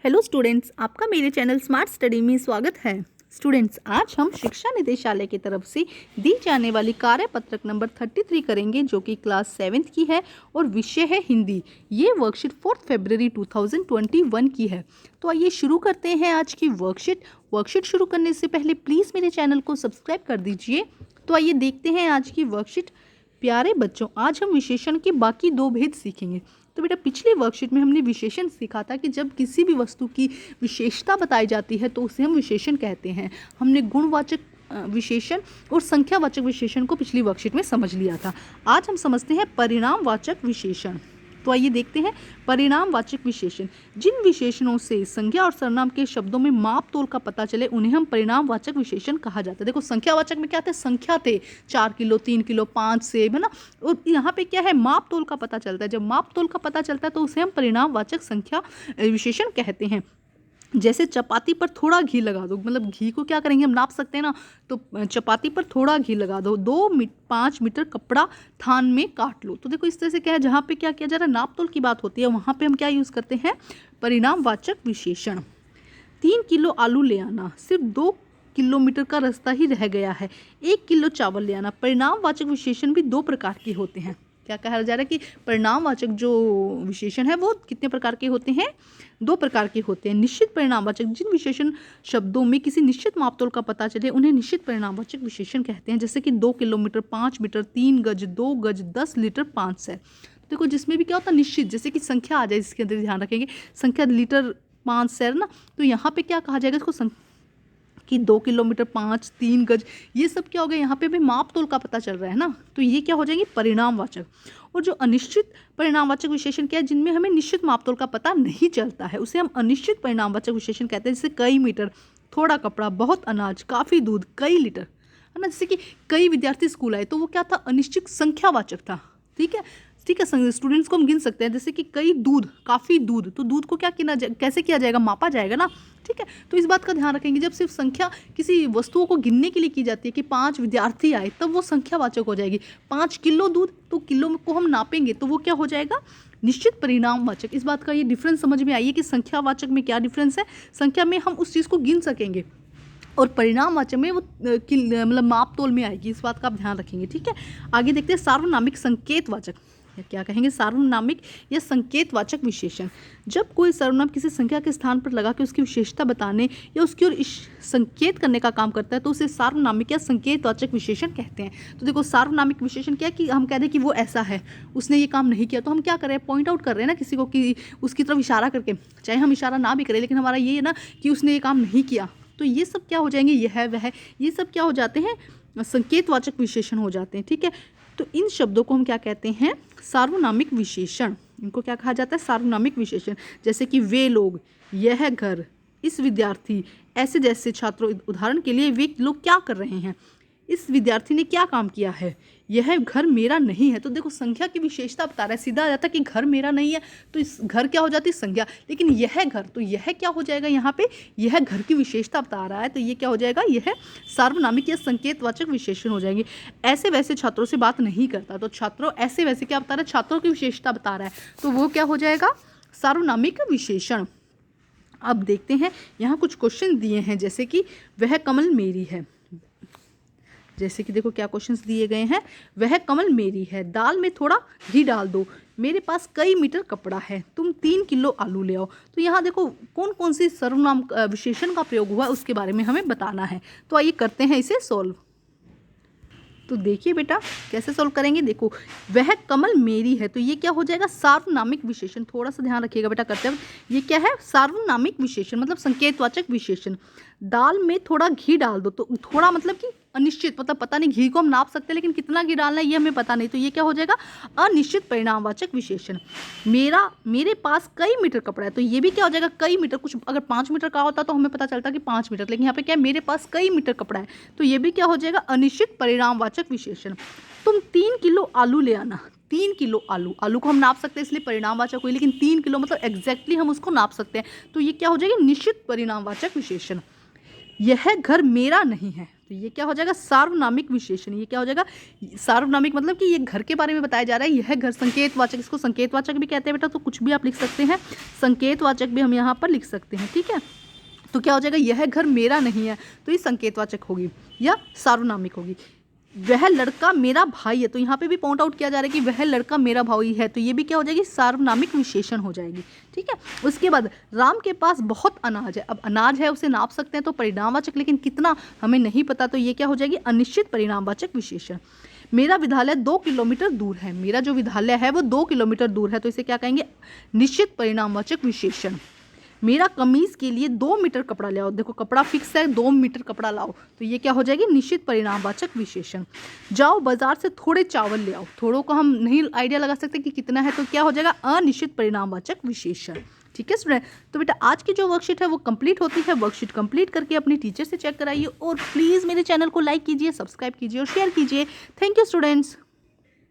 Hello students, आपका मेरे channel smart study में स्वागत है। स्टूडेंट्स, आज हम शिक्षा निदेशालय की तरफ से दी जाने वाली कार्यपत्रक नंबर 33 करेंगे, जो कि क्लास 7th की है और विषय है हिंदी। ये वर्कशीट 4 फरवरी 2021 की है। तो आइए शुरू करते हैं आज की वर्कशीट शुरू करने से पहले प्लीज़ मेरे चैनल को सब्सक्राइब कर दीजिए। तो आइए देखते हैं आज की वर्कशीट। प्यारे बच्चों, आज हम विशेषण के बाकी दो भेद सीखेंगे। तो बेटा, पिछली वर्कशीट में हमने विशेषण सीखा था कि जब किसी भी वस्तु की विशेषता बताई जाती है तो उसे हम विशेषण कहते हैं। हमने गुणवाचक विशेषण और संख्यावाचक विशेषण को पिछली वर्कशीट में समझ लिया था। आज हम समझते हैं परिणामवाचक विशेषण। तो आइए देखते हैं परिणामवाचक विशेषण। जिन विशेषणों से संज्ञा और सर्वनाम के शब्दों में माप तोल का पता चले उन्हें हम परिणामवाचक विशेषण कहा जाता है। देखो, संख्यावाचक में क्या थे? संख्या थे, 4 किलो, 3 किलो, 5 सेब, है ना। और यहाँ पे क्या है? माप तोल का पता चलता है। जब माप तोल का पता चलता है तो उसे हम परिणामवाचक संख्या विशेषण कहते हैं। जैसे चपाती पर थोड़ा घी लगा दो, मतलब घी को क्या करेंगे, हम नाप सकते हैं ना। तो चपाती पर थोड़ा घी लगा दो, 5 मीटर कपड़ा थान में काट लो। तो देखो, इस तरह से क्या है, जहाँ पे क्या किया जा रहा है, नाप तोल की बात होती है, वहाँ पे हम क्या यूज़ करते हैं? परिणामवाचक विशेषण। 3 किलो आलू ले आना, सिर्फ 2 किलोमीटर का रास्ता ही रह गया है। 1 किलो चावल ले आना। परिणामवाचक विशेषण भी 2 प्रकार के होते हैं। क्या कहा जा रहा है कि परिणामवाचक जो विशेषण है वो कितने प्रकार के होते हैं? 2 प्रकार के होते हैं। निश्चित परिणामवाचक, जिन विशेषण शब्दों में किसी निश्चित मापतोल का पता चले उन्हें निश्चित परिणामवाचक विशेषण कहते हैं। जैसे कि 2 किलोमीटर, 5 मीटर, 3 गज, 2 गज, 10 लीटर, 5 सै। देखो, जिसमें भी क्या होता है? निश्चित, जैसे कि संख्या आ जाए, इसके अंदर ध्यान रखेंगे, संख्या लीटर, 5 सै ना। तो यहाँ पे क्या कहा जाएगा इसको? कि 2 किलोमीटर, 5, 3 गज, ये सब क्या हो गया? यहाँ पे भी माप तोल का पता चल रहा है ना। तो ये क्या हो जाएंगे? परिणामवाचक। और जो अनिश्चित परिणामवाचक विशेषण क्या है? जिनमें हमें निश्चित माप तोल का पता नहीं चलता है, उसे हम अनिश्चित परिणामवाचक विशेषण कहते हैं। जैसे कई मीटर, थोड़ा कपड़ा, बहुत अनाज, काफ़ी दूध, कई लीटर, है ना। जैसे कि कई विद्यार्थी स्कूल आए, तो वो क्या था? अनिश्चित संख्यावाचक था। ठीक है, स्टूडेंट्स को हम गिन सकते हैं। जैसे कि कई दूध, काफ़ी दूध, तो दूध को क्या कैसे किया जाएगा? मापा जाएगा ना। ठीक है, तो इस बात का ध्यान रखेंगे। जब सिर्फ संख्या किसी वस्तुओं को गिनने के लिए की जाती है कि 5 विद्यार्थी आए, तब वो संख्यावाचक हो जाएगी। 5 किलो दूध, तो किलो को हम नापेंगे तो वो क्या हो जाएगा? निश्चित परिणामवाचक। इस बात का ये डिफरेंस समझ में आइए कि संख्यावाचक में क्या डिफरेंस है। संख्या में हम उस चीज़ को गिन सकेंगे और परिणामवाचक में वो मतलब माप तोल में आएगी। इस बात का आप ध्यान रखेंगे। ठीक है, आगे देखते हैं सार्वनामिक संकेतवाचक। क्या कहेंगे? सार्वनामिक या संकेतवाचक विशेषण। जब कोई सर्वनाम किसी संख्या के स्थान पर लगा के उसकी विशेषता बताने या उसकी ओर संकेत करने का काम करता है तो उसे सार्वनामिक या संकेतवाचक विशेषण कहते हैं। तो देखो, सार्वनामिक विशेषण क्या है कि हम कह दें कि वो ऐसा है, उसने ये काम नहीं किया, तो हम क्या कर रहे हैं? पॉइंट आउट कर रहे हैं ना किसी को, कि उसकी तरफ इशारा करके। चाहे हम इशारा ना भी करें, लेकिन हमारा ये है ना कि उसने ये काम नहीं किया। तो ये सब क्या हो जाएंगे? यह है, वह, ये सब क्या हो जाते हैं? संकेतवाचक विशेषण हो जाते हैं। ठीक है, तो इन शब्दों को हम क्या कहते हैं? सार्वनामिक विशेषण। इनको क्या कहा जाता है? सार्वनामिक विशेषण। जैसे कि वे लोग, यह घर, इस विद्यार्थी, ऐसे जैसे छात्रों। उदाहरण के लिए, वे लोग क्या कर रहे हैं? इस विद्यार्थी ने क्या काम किया है? यह घर मेरा नहीं है। तो देखो, संख्या की विशेषता बता रहा है। सीधा आ जाता कि घर मेरा नहीं है, तो इस घर क्या हो जाती है? संज्ञा। लेकिन यह घर, तो यह क्या हो जाएगा? यहाँ पे यह घर की विशेषता बता रहा है, तो ये क्या हो जाएगा? यह सार्वनामिक या संकेतवाचक विशेषण हो जाएंगे। ऐसे वैसे छात्रों से बात नहीं करता, तो छात्रों ऐसे वैसे क्या बता रहा है? छात्रों की विशेषता बता रहा है, तो वो क्या हो जाएगा? सार्वनामिक विशेषण। अब देखते हैं, यहाँ कुछ क्वेश्चन दिए हैं, जैसे कि वह कमल मेरी है। जैसे कि देखो क्या क्वेश्चंस दिए गए हैं। वह कमल मेरी है, दाल में थोड़ा घी डाल दो, मेरे पास कई मीटर कपड़ा है, तुम 3 किलो आलू ले आओ। तो यहाँ देखो कौन कौन सी सर्वनाम विशेषण का प्रयोग हुआ है उसके बारे में हमें बताना है। तो आइए करते हैं इसे सॉल्व। तो देखिए बेटा, कैसे सॉल्व करेंगे। देखो, वह कमल मेरी है, तो ये क्या हो जाएगा? सार्वनामिक विशेषण। थोड़ा सा ध्यान रखिएगा बेटा करते हैं। ये क्या है? सार्वनामिक विशेषण, मतलब संकेतवाचक विशेषण। दाल में थोड़ा घी डाल दो, तो थोड़ा मतलब कि अनिश्चित, मतलब पता नहीं, घी को हम नाप सकते हैं लेकिन कितना घी डालना है ये हमें पता नहीं, तो ये क्या हो जाएगा? अनिश्चित परिणामवाचक विशेषण। मेरे पास कई मीटर कपड़ा है, तो ये भी क्या हो जाएगा? कई मीटर। कुछ अगर 5 मीटर का होता तो हमें पता चलता कि 5 मीटर, लेकिन यहाँ पे क्या है? मेरे पास कई मीटर कपड़ा है, तो ये भी क्या हो जाएगा? अनिश्चित परिणामवाचक विशेषण। तुम 3 किलो आलू ले आना। 3 किलो आलू को हम नाप सकते हैं, इसलिए परिणामवाचक हुई, लेकिन 3 किलो मतलब एग्जैक्टली हम उसको नाप सकते हैं, तो ये क्या हो जाएगी? निश्चित परिणामवाचक विशेषण। यह घर मेरा नहीं है, तो ये क्या हो जाएगा, सार्वनामिक विशेषण। ये क्या हो जाएगा, सार्वनामिक मतलब कि ये घर के बारे में बताया जा रहा है। यह घर संकेतवाचक, इसको संकेतवाचक भी कहते हैं बेटा, तो कुछ भी आप लिख सकते हैं, संकेतवाचक भी हम यहाँ पर लिख सकते हैं, ठीक है। तो क्या हो जाएगा, यह घर मेरा नहीं है, तो ये संकेतवाचक होगी या सार्वनामिक होगी। वह लड़का मेरा भाई है, तो यहाँ पे भी पॉइंट आउट किया जा रहा है कि वह लड़का मेरा भाई है, तो ये भी क्या हो जाएगी, सार्वनामिक विशेषण हो जाएगी, ठीक है। उसके बाद राम के पास बहुत अनाज है। अब अनाज है उसे नाप सकते हैं तो परिणामवाचक, लेकिन कितना हमें नहीं पता, तो ये क्या हो जाएगी, अनिश्चित परिणामवाचक विशेषण। मेरा विद्यालय 2 किलोमीटर दूर है। मेरा जो विद्यालय है वो 2 किलोमीटर दूर है, तो इसे क्या कहेंगे, निश्चित परिणामवाचक विशेषण। मेरा कमीज के लिए 2 मीटर कपड़ा ले आओ। देखो कपड़ा फिक्स है, 2 मीटर कपड़ा लाओ, तो ये क्या हो जाएगी, निश्चित परिणामवाचक विशेषण। जाओ बाजार से थोड़े चावल ले आओ। थोड़ों को हम नहीं आइडिया लगा सकते कि कितना है, तो क्या हो जाएगा, अनिश्चित परिणामवाचक विशेषण, ठीक है स्टूडेंट। तो बेटा आज की जो वर्कशीट है वो कंप्लीट होती है। वर्कशीट कंप्लीट करके अपनी टीचर से चेक कराइए और प्लीज़ मेरे चैनल को लाइक कीजिए, सब्सक्राइब कीजिए और शेयर कीजिए। Thank you students.